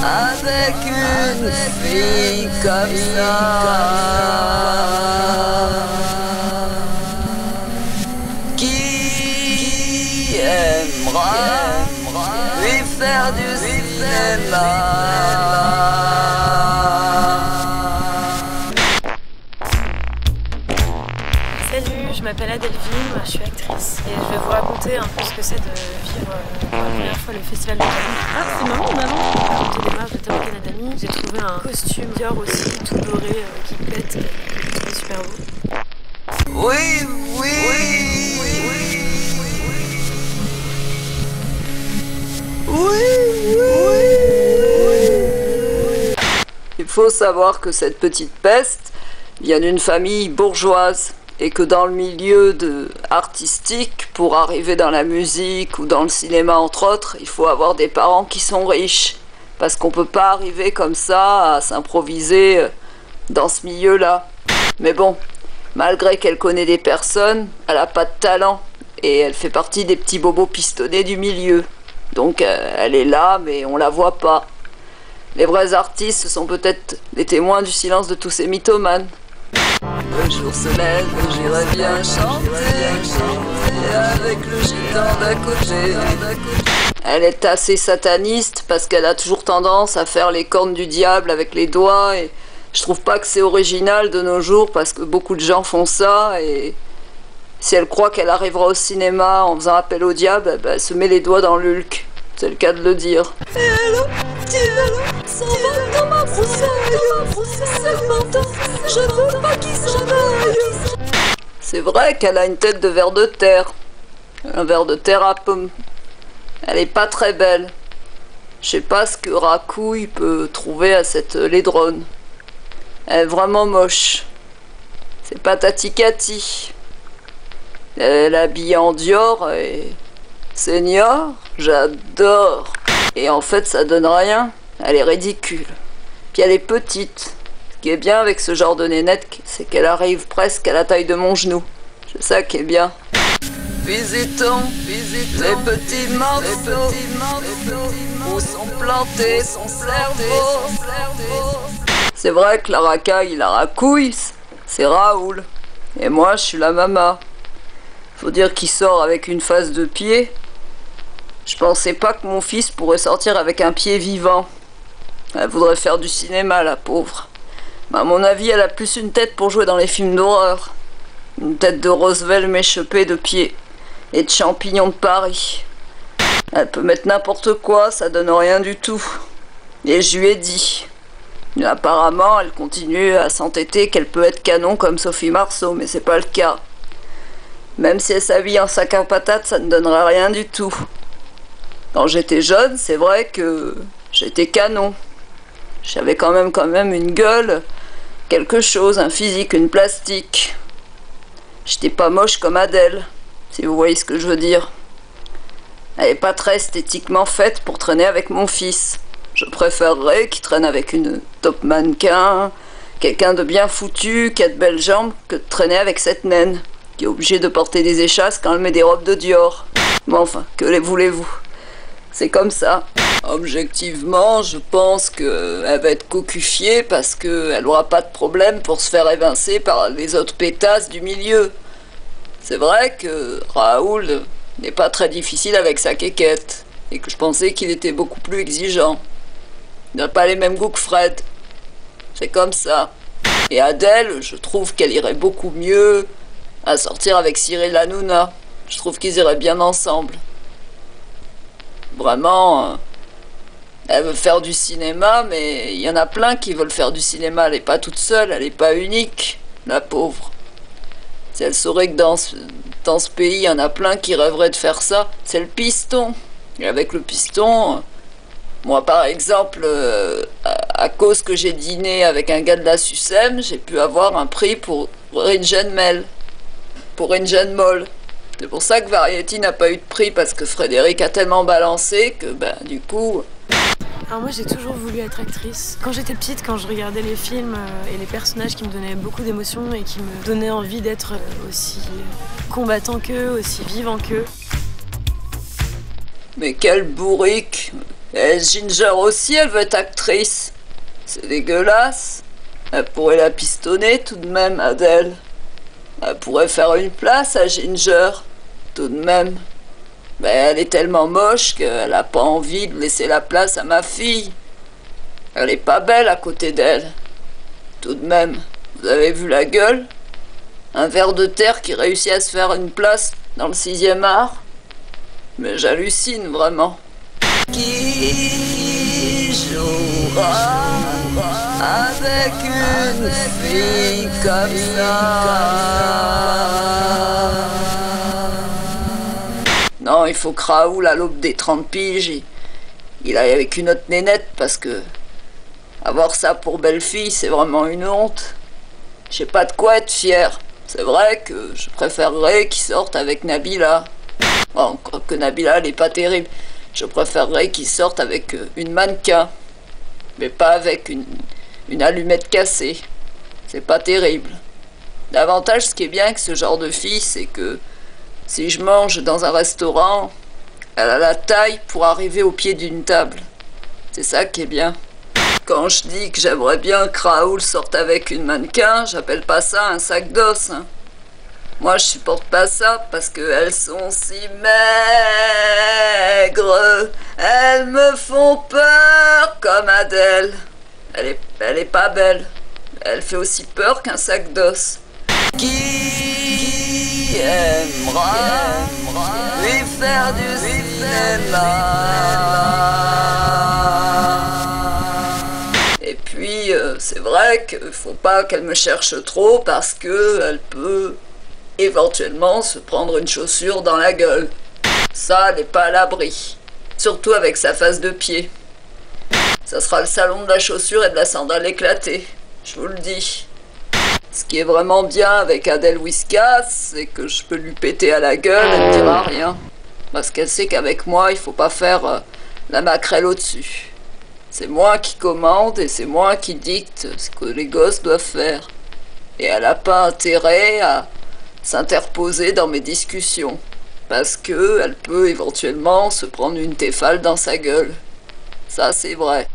avec une fille comme ça. Qui aimera lui faire du cinéma? Salut, je m'appelle Adelphine, je suis actrice et je vais vous raconter un peu ce que c'est de vivre pour la première fois le festival de Cannes. Ah, c'est marrant, maman. Au démarrage de Top Canadami, j'ai trouvé un costume Dior aussi, tout doré, qui pète, que je trouvais super beau. Oui. Il faut savoir que cette petite peste vient d'une famille bourgeoise et que dans le milieu artistique, pour arriver dans la musique ou dans le cinéma entre autres, il faut avoir des parents qui sont riches parce qu'on peut pas arriver comme ça à s'improviser dans ce milieu-là. Mais bon, malgré qu'elle connaît des personnes, elle a pas de talent et elle fait partie des petits bobos pistonnés du milieu. Donc elle est là mais on la voit pas. Les vrais artistes, ce sont peut-être les témoins du silence de tous ces mythomanes. Le jour se lève, j'irai bien chanter avec le gitan d'à côté. Elle est assez sataniste parce qu'elle a toujours tendance à faire les cornes du diable avec les doigts et je trouve pas que c'est original de nos jours parce que beaucoup de gens font ça et si elle croit qu'elle arrivera au cinéma en faisant appel au diable, elle se met les doigts dans l'ulk. C'est le cas de le dire. Et alors, s'en va dans ma broussaille, serpentin, je veux pas qu'il s'en aille. C'est vrai qu'elle a une tête de ver de terre. Un ver de terre à pomme. Elle est pas très belle. Je sais pas ce que Racouille peut trouver à cette laidronne. Elle est vraiment moche. C'est pas Tati Cathy. Elle est habillée en Dior et... Senior, j'adore. Et en fait, ça donne rien. Elle est ridicule. Puis elle est petite. Ce qui est bien avec ce genre de nénette, c'est qu'elle arrive presque à la taille de mon genou. C'est ça qui est bien. Visitons les petits morceaux où sont plantés son cerveau. C'est vrai que la racaille, la racouille, c'est Raoul. Et moi, je suis la mama. Faut dire qu'il sort avec une face de pied. Je pensais pas que mon fils pourrait sortir avec un pied vivant. Elle voudrait faire du cinéma, la pauvre. Mais à mon avis, elle a plus une tête pour jouer dans les films d'horreur. Une tête de Roosevelt m'échappée de pied et de champignons de Paris. Elle peut mettre n'importe quoi, ça donne rien du tout. Et je lui ai dit. Mais apparemment, elle continue à s'entêter qu'elle peut être canon comme Sophie Marceau, mais c'est pas le cas. Même si elle s'habille en sac à patates, ça ne donnerait rien du tout. Quand j'étais jeune, c'est vrai que j'étais canon. J'avais quand même une gueule, quelque chose, un physique, une plastique. J'étais pas moche comme Adèle, si vous voyez ce que je veux dire. Elle est pas très esthétiquement faite pour traîner avec mon fils. Je préférerais qu'il traîne avec une top mannequin, quelqu'un de bien foutu, qui a de belles jambes, que de traîner avec cette naine, qui est obligée de porter des échasses quand elle met des robes de Dior. Mais enfin, que les voulez-vous? C'est comme ça. Objectivement, je pense qu'elle va être cocufiée parce qu'elle aura pas de problème pour se faire évincer par les autres pétasses du milieu. C'est vrai que Raoul n'est pas très difficile avec sa quéquette et que je pensais qu'il était beaucoup plus exigeant. Il n'a pas les mêmes goûts que Fred. C'est comme ça. Et Adèle, je trouve qu'elle irait beaucoup mieux à sortir avec Cyril Hanouna. Je trouve qu'ils iraient bien ensemble. Vraiment, elle veut faire du cinéma, mais il y en a plein qui veulent faire du cinéma. Elle n'est pas toute seule, elle n'est pas unique, la pauvre. Si elle saurait que dans ce pays, il y en a plein qui rêveraient de faire ça, c'est le piston. Et avec le piston, moi par exemple, à cause que j'ai dîné avec un gars de la SUCEM, j'ai pu avoir un prix pour Ringen Mel, pour Ringen Moll. C'est pour ça que Variety n'a pas eu de prix, parce que Frédéric a tellement balancé que, du coup... Alors moi j'ai toujours voulu être actrice. Quand j'étais petite, quand je regardais les films et les personnages qui me donnaient beaucoup d'émotions et qui me donnaient envie d'être aussi combattant qu'eux, aussi vivant qu'eux. Mais quel bourrique! Et Ginger aussi, elle veut être actrice. C'est dégueulasse. Elle pourrait la pistonner tout de même, Adèle. Elle pourrait faire une place à Ginger, tout de même. Mais elle est tellement moche qu'elle n'a pas envie de laisser la place à ma fille. Elle est pas belle à côté d'elle. Tout de même, vous avez vu la gueule? Un ver de terre qui réussit à se faire une place dans le 6e art? Mais j'hallucine vraiment. Qui jouera avec une fille comme ça? Non, il faut que Raoul, à l'aube des 30 piges, il aille avec une autre nénette, parce que avoir ça pour belle-fille, c'est vraiment une honte. J'ai pas de quoi être fier. C'est vrai que je préférerais qu'il sorte avec Nabila. Bon, que Nabila, elle est pas terrible. Je préférerais qu'il sorte avec une mannequin. Mais pas avec une allumette cassée. C'est pas terrible. L'avantage, ce qui est bien avec ce genre de fille, c'est que si je mange dans un restaurant, elle a la taille pour arriver au pied d'une table. C'est ça qui est bien. Quand je dis que j'aimerais bien que Raoul sorte avec une mannequin, j'appelle pas ça un sac d'os. Hein. Moi, je supporte pas ça parce qu'elles sont si maigres. Elles me font peur comme Adèle. Elle est pas belle. Elle fait aussi peur qu'un sac d'os. Qui aimera lui faire du cinéma? Et puis, c'est vrai qu'il faut pas qu'elle me cherche trop parce que elle peut éventuellement se prendre une chaussure dans la gueule. Ça, elle n'est pas à l'abri. Surtout avec sa face de pied. Ça sera le salon de la chaussure et de la sandale éclatée. Je vous le dis. Ce qui est vraiment bien avec Adèle Whiskas, c'est que je peux lui péter à la gueule, elle ne dira rien. Parce qu'elle sait qu'avec moi, il faut pas faire la maquerelle au-dessus. C'est moi qui commande et c'est moi qui dicte ce que les gosses doivent faire. Et elle n'a pas intérêt à s'interposer dans mes discussions. Parce que elle peut éventuellement se prendre une téfale dans sa gueule. Ça, c'est vrai.